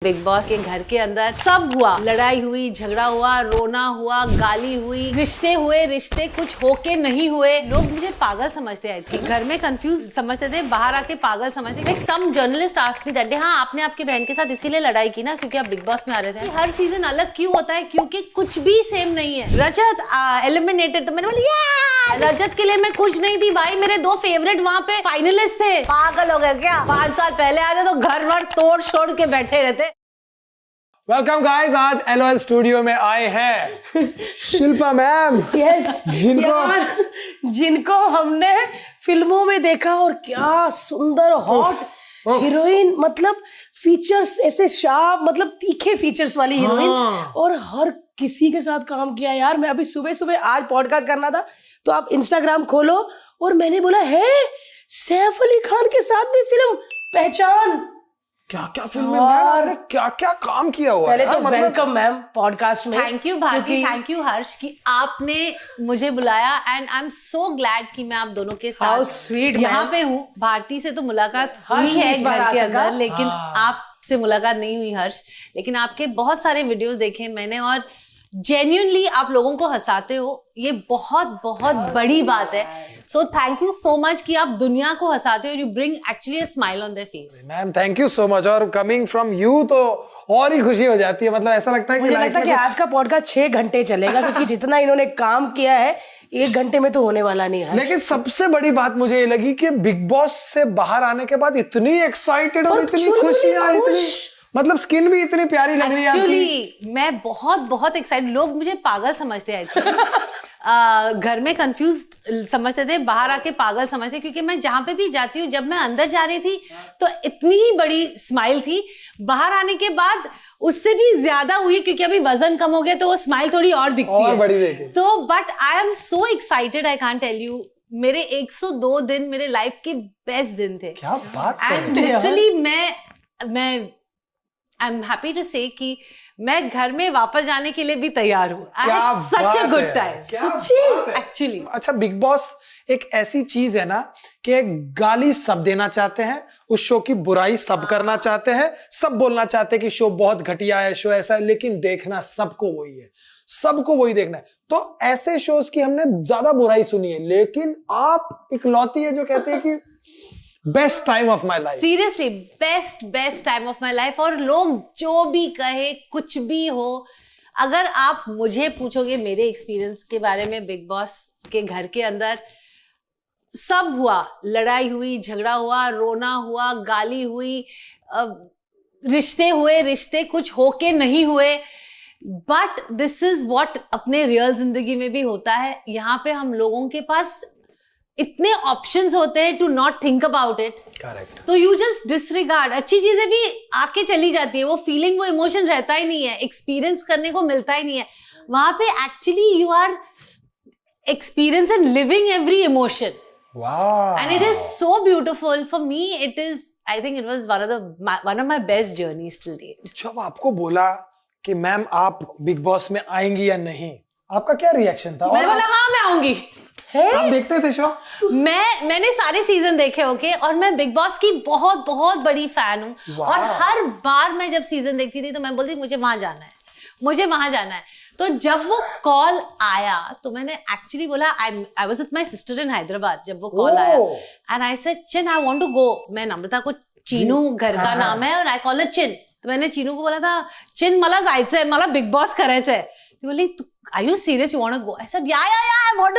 Big boss के घर के अंदर सब हुआ, लड़ाई हुई, झगड़ा हुआ, रोना हुआ, गाली हुई, रिश्ते हुए, रिश्ते कुछ होके नहीं हुए। लोग मुझे पागल समझते आए थे, घर में कंफ्यूज समझते थे, बाहर आके पागल समझते। Like some journalist asked me that day, हाँ आपने आपकी बहन के साथ इसीलिए लड़ाई की ना क्योंकि आप बिग बॉस में आ रहे थे। हर सीजन अलग क्यों होता है? क्योंकि कुछ भी सेम नहीं है। रजत एलिमिनेटेड तो मैंने बोला रजत के लिए मैं खुश नहीं थी भाई, मेरे दो फेवरेट वहां पे फाइनलिस्ट थे। पागल हो गए क्या? 5 साल पहले आते तो घर वर तोड़ छोड़ के बैठे रहते। वेलकम गाइस, आज LOL स्टूडियो में आए हैं शिल्पा मैम। यस, जिनको जिनको हमने फिल्मों में देखा और क्या सुंदर हॉट हीरोइन, मतलब फीचर्स ऐसे शार्प, मतलब तीखे फीचर्स वाली हीरोइन, और हर किसी के साथ काम किया यार। मैं अभी सुबह सुबह आज पॉडकास्ट करना था तो आप इंस्टाग्राम खोलो और मैंने बोला है सैफ अली खान के साथ भी फिल्म पहचान। क्या क्या फिल्म में मैम आपने क्या क्या काम किया हुआ है। पहले तो वेलकम मैम पॉडकास्ट में। Thank you Bharti, thank you Harsh कि आपने मुझे बुलाया and I am so glad कि मैं आप दोनों के साथ स्वीट यहाँ पे हूँ। भारती से तो मुलाकात हुई है घर के अंदर, लेकिन आपसे मुलाकात नहीं हुई हर्ष। लेकिन आपके बहुत सारे वीडियोस देखे मैंने और जेन्युइनली आप लोगों को हंसाते हो, ये बहुत बहुत बड़ी बात है। So thank you so much कि आप दुनिया को हंसाते हो। You bring actually a smile on their face. Ma'am thank you so much, और कमिंग फ्रॉम यू तो और ही खुशी हो जाती है। मतलब ऐसा लगता है कि मुझे लगता है कि आज का पॉडकास्ट 6 घंटे चलेगा क्योंकि जितना इन्होंने काम किया है 1 घंटे में तो होने वाला नहीं है। लेकिन सबसे बड़ी बात मुझे ये लगी कि बिग बॉस से बाहर आने के बाद इतनी एक्साइटेड और इतनी खुशियां, इतनी मतलब स्किन भी इतनी प्यारी लग रही है। एक्चुअली मैं बहुत बहुत एक्साइटेड। लोग मुझे पागल समझते आए थे घर में कंफ्यूज समझते थे, बाहर आके पागल समझते, क्योंकि मैं जहां पे भी जाती हूँ, जब मैं अंदर जा रही थी तो इतनी बड़ी स्माइल थी, बाहर आने के बाद उससे भी ज्यादा हुई क्योंकि अभी वजन कम हो गया तो वो स्माइल थोड़ी और दिखती है, बड़ी देखे। तो but I am so excited, I can't tell you. मेरे 102 दिन मेरे लाइफ के बेस्ट दिन थे। क्या बात एंड लिटरली मैं आई एम हैप्पी टू से कि मैं घर में वापस जाने के लिए भी तैयार हूँ। सच अ गुड टाइम सच्ची एक्चुअली। अच्छा, बिग बॉस एक ऐसी चीज है ना कि गाली सब देना चाहते हैं, उस शो की बुराई सब करना चाहते हैं, सब बोलना चाहते हैं कि शो बहुत घटिया है, शो ऐसा है, लेकिन देखना सबको वही है, सबको वही देखना है। तो ऐसे शोज की हमने ज्यादा बुराई सुनी है, लेकिन आप इकलौती है जो कहते हैं कि best time of my life. Seriously best time of my life. और लोग जो भी कहे, कुछ भी हो, अगर आप मुझे पूछोगे मेरे एक्सपीरियंस के बारे में, बिग बॉस के घर के अंदर सब हुआ, लड़ाई हुई, झगड़ा हुआ, रोना हुआ, गाली हुई, रिश्ते हुए, रिश्ते कुछ होके नहीं हुए। बट दिस इज व्हाट अपने रियल जिंदगी में भी होता है। यहाँ पे हम लोगों के पास इतने ऑप्शंस होते हैं to not think about it. Correct. तो यू जस्ट डिसरिगार्ड। अच्छी चीजें भी आके चली जाती है, वो फीलिंग, वो इमोशन रहता ही नहीं है, एक्सपीरियंस करने को मिलता ही नहीं है वहां पे। Actually you are experience and living every emotion. Wow. And it is so beautiful for me. It is, I think it was one of my best journeys till date. जब आपको बोला कि मैम आप बिग बॉस में आएंगी या नहीं, आपका क्या रिएक्शन था? मैंने बोला हाँ मैं आऊंगी। आप देखते थे शो? मैंने सारे सीजन देखे ओके, और मैं बिग बॉस की बहुत बहुत बड़ी फैन हूँ। और हर बार मैं जब सीजन देखती थी तो मैं बोलती मुझे वहां जाना है, मुझे वहां जाना है। तो जब वो कॉल आया तो मैंने एक्चुअली बोला, I was with my sister in Hyderabad जब वो कॉल आया, एंड आई सेड चिन आई वांट टू गो। मैं नम्रता को चीनू घर का नाम है और आई कॉल इट चिन। तो मैंने चीनू को बोला था चिन मला जायचंय, मला बिग बॉस करायचंय। ती बोली are you serious, you want to go? I said yeah I want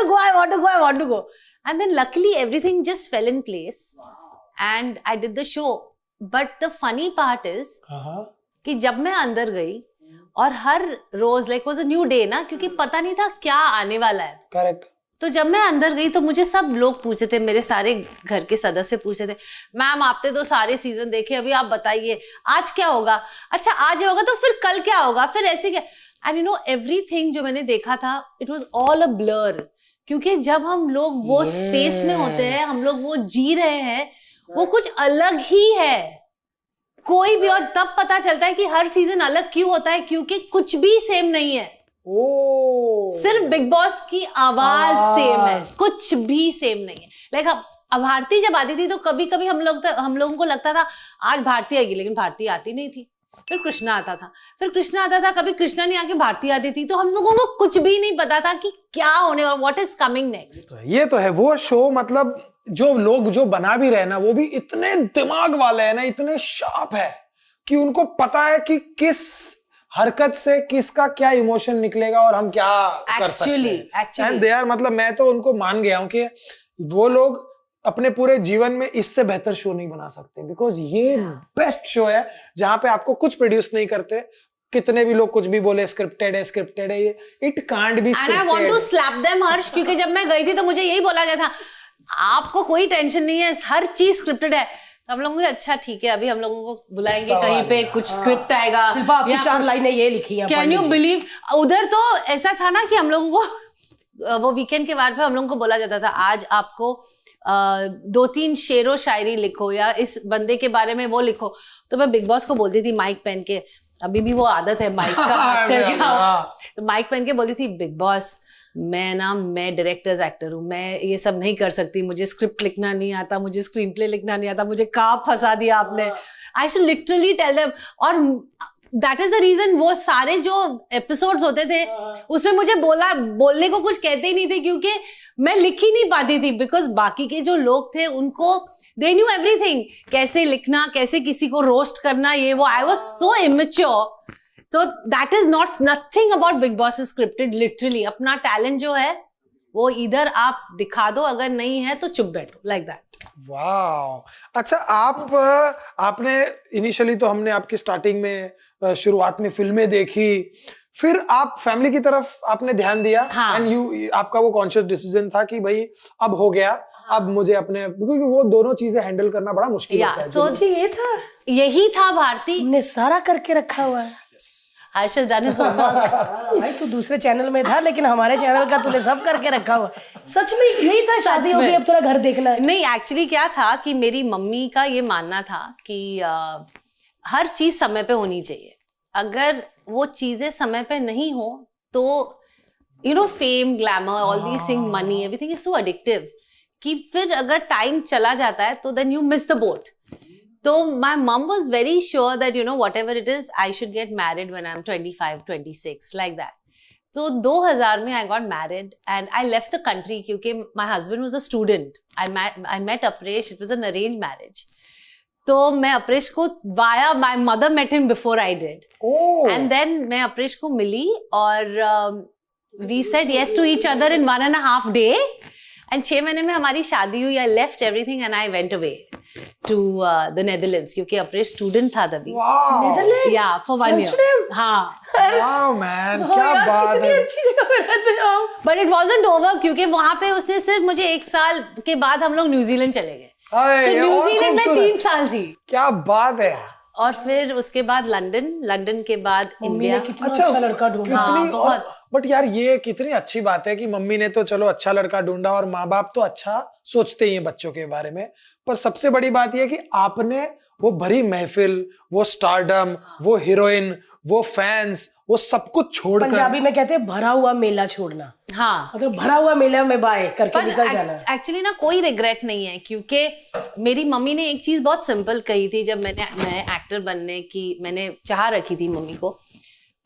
to go. And then luckily everything just fell in place and I did the show. But the funny part is कि जब मैं अंदर गई और हर रोज like was a new day ना, क्योंकि पता नहीं था क्या आने वाला है। करेक्ट। तो जब मैं अंदर गई तो मुझे सब लोग पूछे थे, मेरे सारे घर के सदस्य पूछे थे, मैम आपने तो सारे सीजन देखे, अभी आप बताइए आज क्या होगा। अच्छा आज होगा तो फिर कल क्या होगा, फिर ऐसे क्या। एंड यू नो एवरीथिंग जो मैंने देखा था it was all a blur, क्योंकि जब हम लोग वो स्पेस में होते हैं, हम लोग वो जी रहे हैं, वो कुछ अलग ही है कोई भी। और तब पता चलता है कि हर सीजन अलग क्यों होता है, क्योंकि कुछ भी सेम नहीं है। सिर्फ बिग बॉस की आवाज सेम है, कुछ भी सेम नहीं है। लाइक अब भारती जब आती थी तो कभी कभी हम लोगों को लगता था आज भारती आएगी, लेकिन भारती आती नहीं थी। फिर कृष्णा आता था, कभी कृष्णा नहीं आके भारती आती थी, तो हम लोगों को कुछ भी नहीं पता था कि क्या होने और व्हाट इज कमिंग नेक्स्ट। ये तो है वो शो, मतलब जो लोग जो बना भी रहे ना वो भी इतने दिमाग वाले हैं ना, इतने शार्प है कि उनको पता है कि किस हरकत से किसका क्या इमोशन निकलेगा और हम क्या कर सकते हैं। एंड दे आर, मतलब मैं तो उनको मान गया हूं कि वो लोग अपने पूरे जीवन में इससे बेहतर शो नहीं बना सकते, बिकॉज ये बेस्ट शो है जहां पे आपको कुछ प्रोड्यूस नहीं करते, कितने भी लोग कुछ भी बोले स्क्रिप्टेड है, ये it can't be scripted. And I want to slap them Harsh, क्योंकि जब मैं गई थी तो मुझे यही बोला गया था आपको कोई टेंशन नहीं है, हर चीज स्क्रिप्टेड है। तो हम लोगों को अच्छा ठीक है, अभी हम लोगों को बुलाएंगे कहीं पे, कुछ स्क्रिप्ट आएगा, आपकी 4 लाइनें ये लिखी हैं। कैन यू बिलीव, उधर तो ऐसा था ना कि हम लोगों को वो वीकेंड के बाद पे हम लोगों को बोला जाता था आज आपको 2-3 शेरो शायरी लिखो या इस बंदे के बारे में वो लिखो। तो मैं बिग बॉस को बोलती थी माइक पहन के, अभी भी वो आदत है माइक का तो माइक पहन के बोलती थी बिग बॉस मैं डायरेक्टर्स एक्टर हूँ, मैं ये सब नहीं कर सकती, मुझे स्क्रिप्ट लिखना नहीं आता, मुझे स्क्रीन प्ले लिखना नहीं आता, मुझे कहाँ फंसा दिया आपने। I should literally tell them, और दैट इज द रीजन वो सारे जो एपिसोड्स होते थे उसमें मुझे बोलने को कुछ कहते ही नहीं थे, क्योंकि मैं लिख ही नहीं पाती थी, बिकॉज बाकी के जो लोग थे उनको दे न्यू एवरीथिंग, कैसे लिखना, कैसे किसी को रोस्ट करना, ये वो। I was so immature. तो that is not nothing about Bigg Boss scripted. Literally अपना टैलेंट जो है वो इधर आप दिखा दो, अगर नहीं है तो चुप बैठो, लाइक दैट। वाह, अच्छा आपने इनिशियली तो हमने आपकी स्टार्टिंग में शुरुआत में फिल्में देखी, फिर आप फैमिली की तरफ आपने ध्यान दिया। हाँ। एंड आपका वो कॉन्शियस डिसीजन था कि भाई अब हो गया, अब मुझे अपने, क्योंकि वो दोनों चीजें हैंडल करना बड़ा मुश्किल होता है। तो यही था भारती, ने सारा करके रखा हुआ है। हर्ष डन हिज होमवर्क। भाई तू दूसरे चैनल में था, लेकिन हमारे चैनल का तूने सब करके रखा हुआ। सच में यही था, शादी हो गई अब थोड़ा घर देखना है। नहीं, एक्चुअली क्या था कि मेरी मम्मी का ये मानना था कि हर चीज समय पे होनी चाहिए, अगर वो चीजें समय पे नहीं हो तो you know fame, glamour, all these thing, money, everything is so addictive कि फिर अगर टाइम चला जाता है तो then you miss the boat. So my mom was very sure that, you know, whatever it is, I should get married when I'm 25, 26, like that. So 2000 में I got married and I left the country क्योंकि my husband was a student. I met Apresh. It was an arranged marriage. तो मैं अप्रेश को via my mother met him before I did. Oh. And then मैं अप्रेश को मिली और we said yes to each other in 1.5 days. And 6 महीने में हमारी शादी हुई। I left everything and I went away to the Netherlands क्योंकि अप्रेश स्टूडेंट था तभी। Netherlands? Yeah, for 1 year. हाँ। Wow, man, क्या बात है। कितनी अच्छी जगह पे रहते हो आप। But it wasn't over क्योंकि वहाँ पे उसने सिर्फ मुझे 1 साल के बाद हम लोग न्यूजीलैंड चले गए। So न्यूजीलैंड में 3 साल थी। क्या बात है। और फिर उसके बाद लंदन के बाद इंडिया। कितना अच्छा लड़का ढूंढा। हाँ, बहुत। बट यार ये कितनी अच्छी बात है कि मम्मी ने तो चलो अच्छा लड़का ढूंढा और माँ बाप तो अच्छा सोचते ही हैं बच्चों के बारे में, पर सबसे बड़ी बात यह कि आपने वो भरी महफिल, वो स्टारडम, वो हीरोइन, वो फैंस, वो सब कुछ छोड़कर, पंजाबी में कहते हैं भरा हुआ मेला छोड़ना। हाँ, मतलब भरा हुआ मेला में बाय करके निकल जाना। एक्चुअली ना कोई रिग्रेट नहीं है क्योंकि मेरी मम्मी ने एक चीज बहुत सिंपल कही थी जब मैं एक्टर बनने की मैंने चाह रखी थी मम्मी को।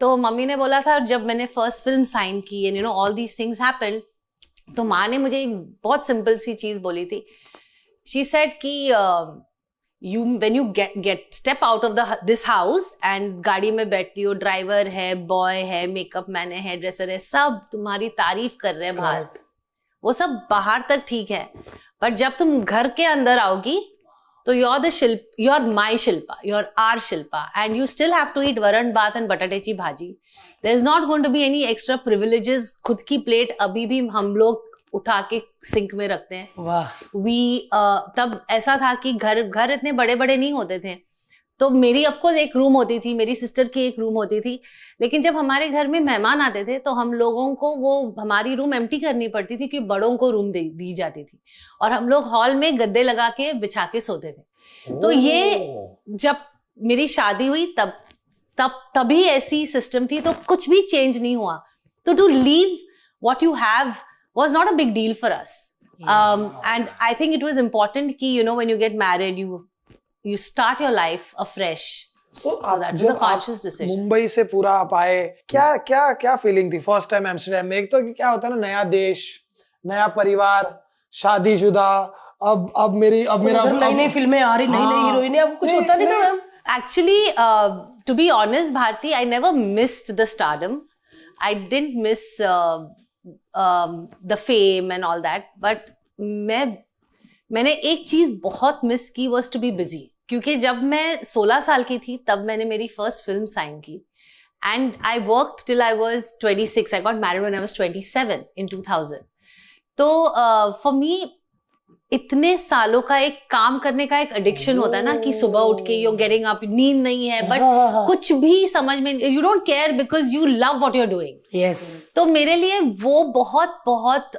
तो मम्मी ने बोला था जब मैंने फर्स्ट फिल्म साइन की and you know all these things happened, तो माँ ने मुझे एक बहुत सिंपल सी चीज बोली थी। शी सेड कि you when you get step out of this house and गाड़ी में बैठती हो, ड्राइवर है, बॉय है, मेकअप मैन है, हेयर ड्रेसर है, सब तुम्हारी तारीफ कर रहे हैं बाहर। वो सब बाहर तक ठीक है, पर जब तुम घर के अंदर आओगी तो you're my Shilpa, you're our Shilpa, and you still have to eat varan baat and batatechi bhaji. There's not going to be any extra privileges. खुद की प्लेट अभी भी हम लोग उठा के सिंक में रखते हैं। वाह। तब ऐसा था कि घर इतने बड़े बड़े नहीं होते थे, तो मेरी ऑफकोर्स एक रूम होती थी, मेरी सिस्टर की एक रूम होती थी, लेकिन जब हमारे घर में मेहमान आते थे तो हम लोगों को वो हमारी रूम एम्प्टी करनी पड़ती थी क्योंकि बड़ों को रूम दी जाती थी और हम लोग हॉल में गद्दे लगा के बिछा के सोते थे। तो ये जब मेरी शादी हुई तभी ऐसी सिस्टम थी, तो कुछ भी चेंज नहीं हुआ। तो to leave what you have was not a big deal for us. Yes. And I think it was important कि you know when you get married you start your life afresh तो that was a conscious decision. Mumbai से पूरा आप आए, क्या क्या क्या feeling थी फर्स्ट टाइम एम्स्टर्डम में? एक तो क्या होता है ना, नया देश, नया परिवार, शादीशुदा, अब मेरा नई नई फिल्में आ रही, नई नई हीरोइनें, अब कुछ होता नहीं था ma'am. Actually, to be honest, Bharti, I never missed the stardom. I didn't miss the fame and all that. But मैंने एक चीज बहुत मिस की, was to be busy. क्योंकि जब मैं 16 साल की थी तब मैंने मेरी फर्स्ट फिल्म साइन की, and I worked till I was 26. I got married when I was 27 in 2000. तो फॉर मी इतने सालों का एक काम करने का एक एडिक्शन होता है ना, कि सुबह उठ के यू गेटिंग अप, नींद नहीं है, बट कुछ भी समझ में, you don't care because you love what you are doing. Yes. तो मेरे लिए वो बहुत बहुत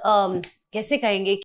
कैसे कहेंगे